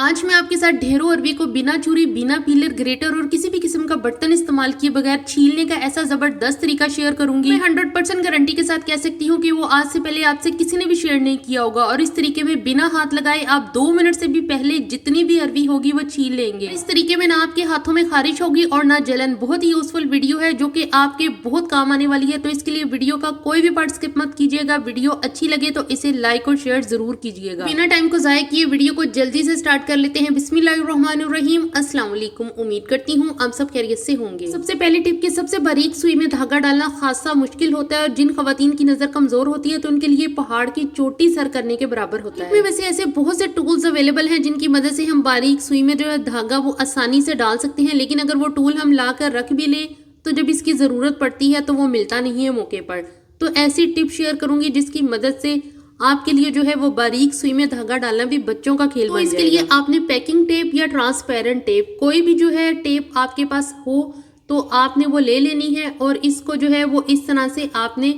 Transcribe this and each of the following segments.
आज मैं आपके साथ ढेरों अरबी को बिना चूरी, बिना पीलर, ग्रेटर और किसी भी किस्म का बर्तन इस्तेमाल किए बगैर छीलने का ऐसा जबरदस्त तरीका शेयर करूंगी। मैं 100% गारंटी के साथ कह सकती हूँ कि वो आज से पहले आपसे किसी ने भी शेयर नहीं किया होगा और इस तरीके में बिना हाथ लगाए आप 2 मिनट से भी पहले जितनी भी अरबी होगी वो छील लेंगे। इस तरीके में ना आपके हाथों में खारिश होगी और ना जलन। बहुत ही यूजफुल वीडियो है जो कि आपके बहुत काम आने वाली है, तो इसके लिए वीडियो का कोई भी पार्ट स्किप मत कीजिएगा। वीडियो अच्छी लगे तो इसे लाइक और शेयर जरूर कीजिएगा। बिना टाइम को जाया किए वीडियो को जल्दी से स्टार्ट कर लेते हैं। बिस्मिल्लाहिर्रहमानिर्रहीम। अस्सलाम वालेकुम। उम्मीद करती हूँ आप सब खैरियत से होंगे। सबसे पहले टिप की सबसे बारीक सुई में धागा डालना खासा मुश्किल होता है और जिन खवातीन की नजर कमजोर होती है तो उनके लिए पहाड़ की चोटी सर करने के बराबर होता है। वैसे ऐसे बहुत से टूल्स अवेलेबल हैं जिनकी मदद से हम बारीक सुई में जो है धागा वो आसानी से डाल सकते हैं, लेकिन अगर वो टूल हम ला कर रख भी ले तो जब इसकी जरूरत पड़ती है तो वो मिलता नहीं है मौके पर। तो ऐसी टिप शेयर करूंगी जिसकी मदद से आपके लिए जो है वो बारीक सुई में धागा डालना भी बच्चों का खेल बन जाएगा। इसके लिए आपने पैकिंग टेप या ट्रांसपेरेंट टेप, कोई भी जो है टेप आपके पास हो तो आपने वो ले लेनी है और इसको जो है वो इस तरह से आपने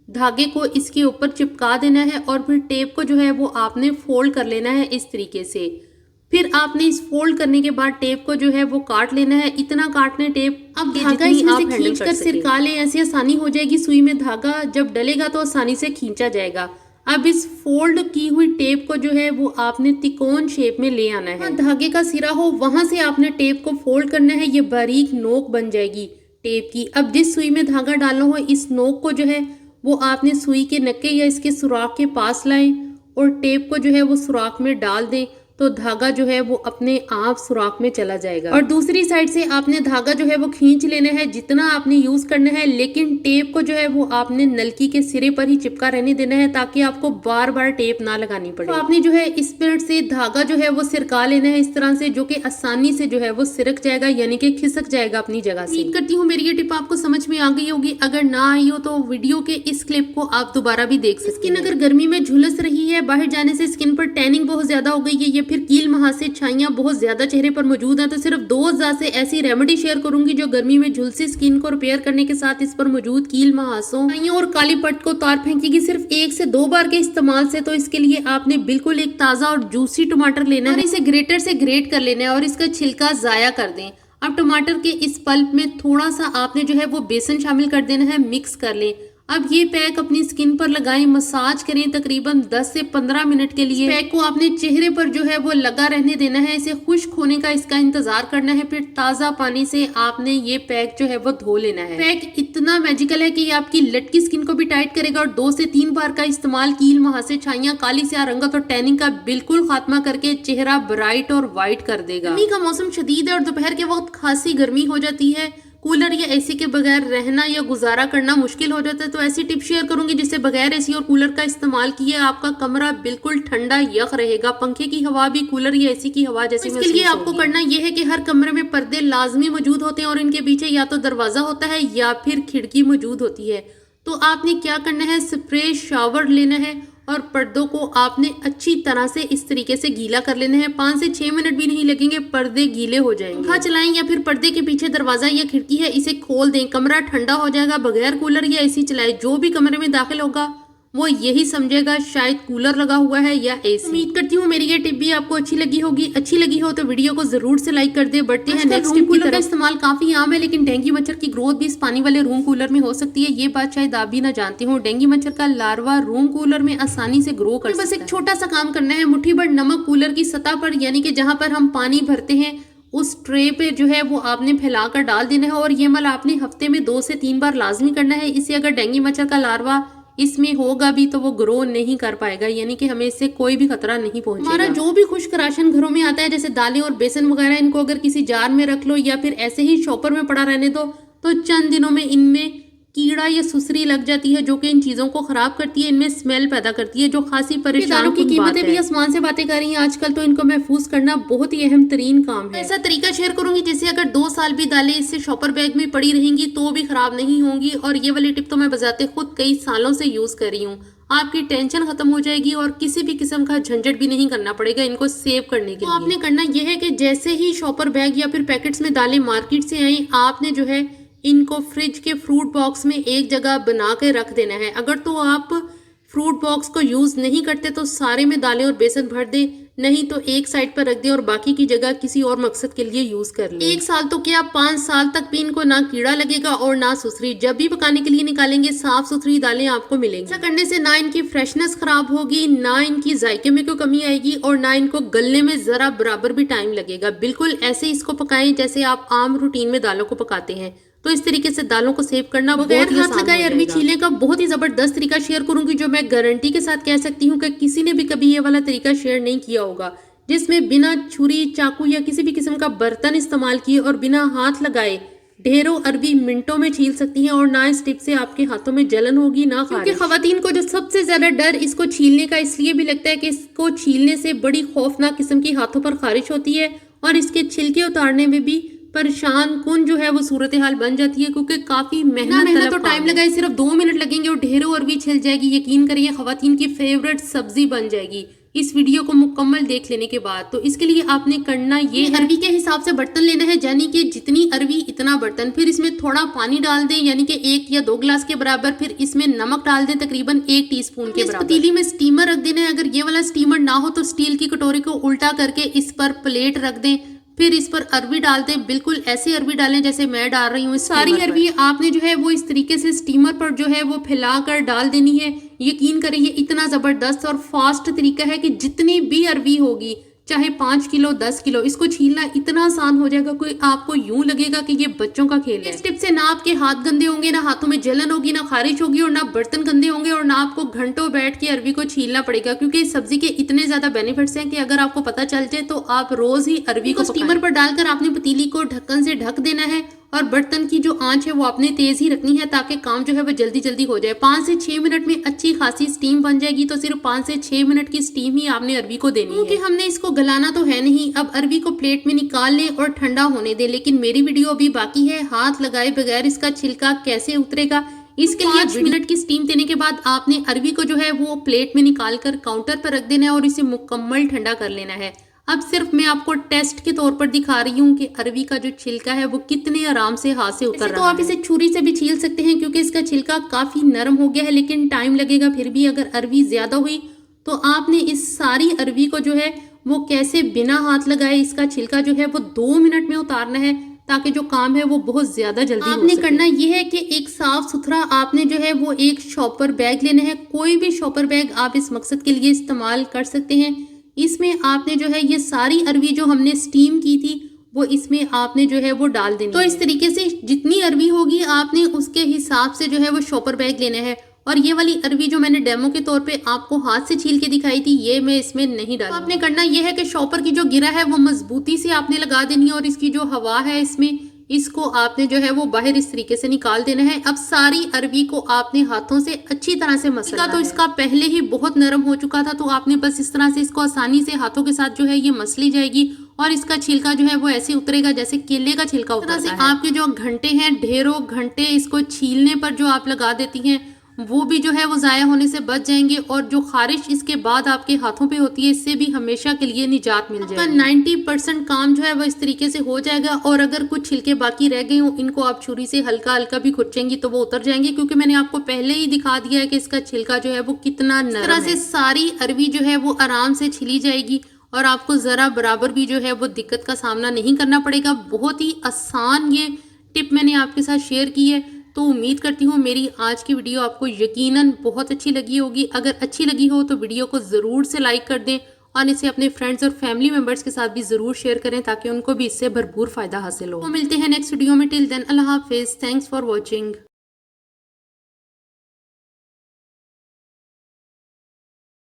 धागे को इसके ऊपर चिपका देना है और फिर टेप को जो है वो आपने फोल्ड कर लेना है इस तरीके से। फिर आपने इस फोल्ड करने के बाद टेप को जो है वो काट लेना है। इतना काटना टेप अब धागा इसमें से खींच कर सिरका लें, ऐसी आसानी हो जाएगी। सुई में धागा जब डलेगा तो आसानी से खींचा जाएगा। अब इस फोल्ड की हुई टेप को जो है वो आपने तिकोन शेप में ले आना है। धागे का सिरा हो वहां से आपने टेप को फोल्ड करना है। ये बारीक नोक बन जाएगी टेप की। अब जिस सुई में धागा डालना हो इस नोक को जो है वो आपने सुई के नक्के या इसके सुराख के पास लाएं और टेप को जो है वो सुराख में डाल दें तो धागा जो है वो अपने आप सुराख में चला जाएगा। और दूसरी साइड से आपने धागा जो है वो खींच लेना है जितना आपने यूज करना है, लेकिन टेप को जो है वो आपने नलकी के सिरे पर ही चिपका रहने देना है ताकि आपको बार बार टेप ना लगानी पड़े। तो आपने जो है इस पर से धागा जो है वो सिरका लेना है इस तरह से, जो कि आसानी से जो है वो सिरक जाएगा, यानी कि खिसक जाएगा अपनी जगह से। उम्मीद करती हूँ मेरी ये टिप आपको समझ में आ गई होगी। अगर ना आई हो तो वीडियो के इस क्लिप को आप दोबारा भी देख सकते हैं। स्किन अगर गर्मी में झुलस रही है, बाहर जाने से स्किन पर टैनिंग बहुत ज्यादा हो गई है, फिर कील महासे छाइयां बहुत ज्यादा चेहरे पर मौजूद हैं, तो सिर्फ 2 से ऐसी रेमेडी शेयर करूंगी जो गर्मी में झुलसी स्किन को रिपेयर करने के साथ इस पर मौजूद कील महासों, छाइयों और काली पट्ट को तार फेंकेगी सिर्फ 1 से 2 बार के इस्तेमाल से। तो इसके लिए आपने बिल्कुल एक ताजा और जूसी टमाटर लेना है, इसे ग्रेटर से ग्रेट कर लेना है और इसका छिलका जाया कर दें। अब टमाटर के इस पल्प में थोड़ा सा आपने जो है वो बेसन शामिल कर देना है, मिक्स कर लें। अब ये पैक अपनी स्किन पर लगाएं, मसाज करें तकरीबन 10 से 15 मिनट के लिए। पैक को आपने चेहरे पर जो है वो लगा रहने देना है, इसे खुश्क होने का इसका इंतजार करना है। फिर ताजा पानी से आपने ये पैक जो है वो धो लेना है। पैक इतना मैजिकल है कि ये आपकी लटकी स्किन को भी टाइट करेगा और 2 से 3 बार का इस्तेमाल कील महासे, छाइयां, काली स्याह रंगत और टैनिंग का बिल्कुल खात्मा करके चेहरा ब्राइट और व्हाइट कर देगा। गर्मी का मौसम शदीद है और दोपहर के वक्त खासी गर्मी हो जाती है, कूलर या एसी के बगैर रहना या गुजारा करना मुश्किल हो जाता है। तो ऐसी टिप शेयर करूंगी जिससे बगैर एसी और कूलर का इस्तेमाल किए आपका कमरा बिल्कुल ठंडा यख रहेगा। पंखे की हवा भी कूलर या एसी की हवा जैसी। इसके लिए आपको करना यह है कि हर कमरे में पर्दे लाजमी मौजूद होते हैं और इनके पीछे या तो दरवाजा होता है या फिर खिड़की मौजूद होती है। तो आपने क्या करना है, स्प्रे शावर लेना है और पर्दों को आपने अच्छी तरह से इस तरीके से गीला कर लेना है। 5 से 6 मिनट भी नहीं लगेंगे, पर्दे गीले हो जाएंगे। पंखा चलाएं या फिर पर्दे के पीछे दरवाजा या खिड़की है इसे खोल दें, कमरा ठंडा हो जाएगा। बगैर कूलर या एसी चलाए जो भी कमरे में दाखिल होगा वो यही समझेगा शायद कूलर लगा हुआ है या एसी। उम्मीद करती हूँ मेरी ये टिप भी आपको अच्छी लगी होगी। अच्छी लगी हो तो वीडियो को जरूर से लाइक कर दे। बढ़ते हैं नेक्स्ट टिप की तरफ। का इस्तेमाल काफी आम है, लेकिन डेंगू मच्छर की ग्रोथ भी इस पानी वाले रूम कूलर में हो सकती है। ये बात शायद आप भी ना जानते हो। डेंगू मच्छर का लार्वा रूम कूलर में आसानी से ग्रो कर सकता है। बस एक छोटा सा काम करना है, मुट्ठी भर नमक कूलर की सतह पर, यानी कि जहाँ पर हम पानी भरते हैं उस ट्रे पे जो है वो आपने फैलाकर डाल देना है और ये अमल आपने हफ्ते में 2 से 3 बार लाजमी करना है। इससे अगर डेंगू मच्छर का लार्वा इसमें होगा भी तो वो ग्रो नहीं कर पाएगा, यानी कि हमें इससे कोई भी खतरा नहीं पहुंचेगा। हमारा जो भी खुश्क राशन घरों में आता है जैसे दालें और बेसन वगैरह, इनको अगर किसी जार में रख लो या फिर ऐसे ही शॉपर में पड़ा रहने दो तो चंद दिनों में इनमें कीड़ा या सुसरी लग जाती है जो कि इन चीजों को खराब करती है, इनमें स्मेल पैदा करती है जो खासी परेशान की कीमतें भी आसमान से बातें कर रही हैं आजकल, तो इनको महफूज करना बहुत ही अहम तरीन काम है। ऐसा तरीका शेयर करूंगी जिससे अगर 2 साल भी दालें इससे शॉपर बैग में पड़ी रहेंगी तो भी खराब नहीं होंगी। और ये वाली टिप तो मैं बजाते खुद कई सालों से यूज कर रही हूँ। आपकी टेंशन खत्म हो जाएगी और किसी भी किस्म का झंझट भी नहीं करना पड़ेगा इनको सेव करने के लिए। आपने करना यह है कि जैसे ही शॉपर बैग या फिर पैकेट्स में दालें मार्केट से आई, आपने जो है इनको फ्रिज के फ्रूट बॉक्स में एक जगह बना के रख देना है। अगर तो आप फ्रूट बॉक्स को यूज नहीं करते तो सारे में दालें और बेसन भर दें, नहीं तो एक साइड पर रख दें और बाकी की जगह किसी और मकसद के लिए यूज कर लें। 1 साल तो क्या 5 साल तक भी इनको ना कीड़ा लगेगा और ना सुसरी। जब भी पकाने के लिए निकालेंगे साफ सुथरी दालें आपको मिलेंगी। ऐसा करने से ना इनकी फ्रेशनेस खराब होगी, ना इनकी जायके में कोई कमी आएगी और ना इनको गलने में जरा बराबर भी टाइम लगेगा। बिल्कुल ऐसे इसको पकाएं जैसे आप आम रूटीन में दालों को पकाते हैं। तो इस तरीके से दालों को सेव करना बगैर हाथ लगाए अरवी छीलने का बहुत ही जबरदस्त तरीका शेयर करूंगी, जो मैं गारंटी के साथ कह सकती हूँ कि किसी ने भी कभी ये वाला तरीका शेयर नहीं किया होगा, जिसमें बिना छुरी, चाकू या किसी भी किस्म का बर्तन इस्तेमाल किए और बिना हाथ लगाए ढेरों अरवी मिनटों में छील सकती हैं और ना इस टिप से आपके हाथों में जलन होगी ना खारिश। क्योंकि खवातीन को जो सबसे ज्यादा डर इसको छीलने का इसलिए भी लगता है कि इसको छीलने से बड़ी खौफनाक किस्म की हाथों पर खारिश होती है और इसके छिलके उतारने में भी परेशान कौन जो है वो सूरत हाल बन जाती है, क्योंकि काफी मेहनत तो टाइम लगाए, सिर्फ 2 मिनट लगेंगे और ढेरों अरवी छिल जाएगी। यकीन करिए खवातीन की फेवरेट सब्जी बन जाएगी इस वीडियो को मुकम्मल देख लेने के बाद। तो इसके लिए आपने करना ये अरवी के हिसाब से बर्तन लेना है, यानी कि जितनी अरवी इतना बर्तन। फिर इसमें थोड़ा पानी डाल दें, यानी कि 1 या 2 गिलास के बराबर। फिर इसमें नमक डाल दें तकरीबन 1 टीस्पून के बराबर। पतीली में स्टीमर रख देना है। अगर ये वाला स्टीमर ना हो तो स्टील की कटोरी को उल्टा करके इस पर प्लेट रख दें, फिर इस पर अरवी डाल दें। बिल्कुल ऐसे अरवी डालें जैसे मैं डाल रही हूँ। सारी अरवी आपने जो है वो इस तरीके से स्टीमर पर जो है वो फैलाकर डाल देनी है। यकीन करें ये इतना जबरदस्त और फास्ट तरीका है कि जितनी भी अरवी होगी, चाहे 5 किलो 10 किलो, इसको छीलना इतना आसान हो जाएगा कोई आपको यूं लगेगा कि ये बच्चों का खेल है। इस टिप से ना आपके हाथ गंदे होंगे, ना हाथों में जलन होगी, ना खारिश होगी और ना बर्तन गंदे होंगे और ना आपको घंटों बैठ के अरवी को छीलना पड़ेगा, क्योंकि इस सब्जी के इतने ज्यादा बेनिफिट्स हैं कि अगर आपको पता चल जाए तो आप रोज ही अरवी को स्टीमर पर डालकर आपने पतीली को ढक्कन से ढक देना है और बर्तन की जो आंच है वो आपने तेज ही रखनी है ताकि काम जो है वो जल्दी जल्दी हो जाए। 5 से 6 मिनट में अच्छी खासी स्टीम बन जाएगी। तो सिर्फ 5 से 6 मिनट की स्टीम ही आपने अरवी को देनी है, क्योंकि हमने इसको गलाना तो है नहीं। अब अरवी को प्लेट में निकाल लें और ठंडा होने दें। लेकिन मेरी वीडियो अभी बाकी है, हाथ लगाए बगैर इसका छिलका कैसे उतरेगा, इसके लिए 5 मिनट की स्टीम देने के बाद आपने अरवी को जो है वो प्लेट में निकाल कर काउंटर पर रख देना है और इसे मुकम्मल ठंडा कर लेना है। अब सिर्फ मैं आपको टेस्ट के तौर पर दिखा रही हूँ कि अरवी का जो छिलका है वो कितने आराम से हाथ से उतर रहा है। तो आप इसे छुरी से भी छील सकते हैं क्योंकि इसका छिलका काफी नरम हो गया है, लेकिन टाइम लगेगा। फिर भी अगर अरवी ज्यादा हुई तो आपने इस सारी अरवी को जो है वो कैसे बिना हाथ लगाए इसका छिलका जो है वो 2 मिनट में उतारना है, ताकि जो काम है वो बहुत ज्यादा जल्दी आपने करना ये है कि एक साफ सुथरा आपने जो है वो एक शॉपर बैग लेना है। कोई भी शॉपर बैग आप इस मकसद के लिए इस्तेमाल कर सकते हैं। इसमें आपने जो है ये सारी अरवी जो हमने स्टीम की थी वो इसमें आपने जो है वो डाल देनी। तो इस तरीके से जितनी अरवी होगी आपने उसके हिसाब से जो है वो शॉपर बैग लेना है। और ये वाली अरवी जो मैंने डेमो के तौर पे आपको हाथ से छील के दिखाई थी, ये मैं इसमें नहीं डाली। आपने करना ये है कि शॉपर की जो गिरा है वो मजबूती से आपने लगा देनी है और इसकी जो हवा है इसमें, इसको आपने जो है वो बाहर इस तरीके से निकाल देना है। अब सारी अरवी को आपने हाथों से अच्छी तरह से मसलना है। तो इसका पहले ही बहुत नरम हो चुका था, तो आपने बस इस तरह से इसको आसानी से हाथों के साथ जो है ये मसली जाएगी और इसका छिलका जो है वो ऐसे उतरेगा जैसे केले का छिलका उतरता है। आपके जो घंटे हैं, ढेरों घंटे इसको छीलने पर जो आप लगा देती हैं वो भी जो है वो ज़ाया होने से बच जाएंगे और जो खारिश इसके बाद आपके हाथों पे होती है इससे भी हमेशा के लिए निजात मिल जाएगी। 90% काम जो है वो इस तरीके से हो जाएगा। और अगर कुछ छिलके बाकी रह गए हो, इनको आप छुरी से हल्का हल्का भी खुरचेंगी तो वो उतर जाएंगे, क्योंकि मैंने आपको पहले ही दिखा दिया है कि इसका छिलका जो है वो कितना नरम है। इस तरह से सारी अरवी जो है वो आराम से छिली जाएगी और आपको ज़रा बराबर भी जो है वो दिक्कत का सामना नहीं करना पड़ेगा। बहुत ही आसान ये टिप मैंने आपके साथ शेयर की है। तो उम्मीद करती हूँ मेरी आज की वीडियो आपको यकीनन बहुत अच्छी लगी होगी। अगर अच्छी लगी हो तो वीडियो को ज़रूर से लाइक कर दें और इसे अपने फ्रेंड्स और फैमिली मेम्बर्स के साथ भी ज़रूर शेयर करें ताकि उनको भी इससे भरपूर फ़ायदा हासिल हो। तो मिलते हैं नेक्स्ट वीडियो में। टिल देन अल्लाह हाफिज़। Thanks for watching.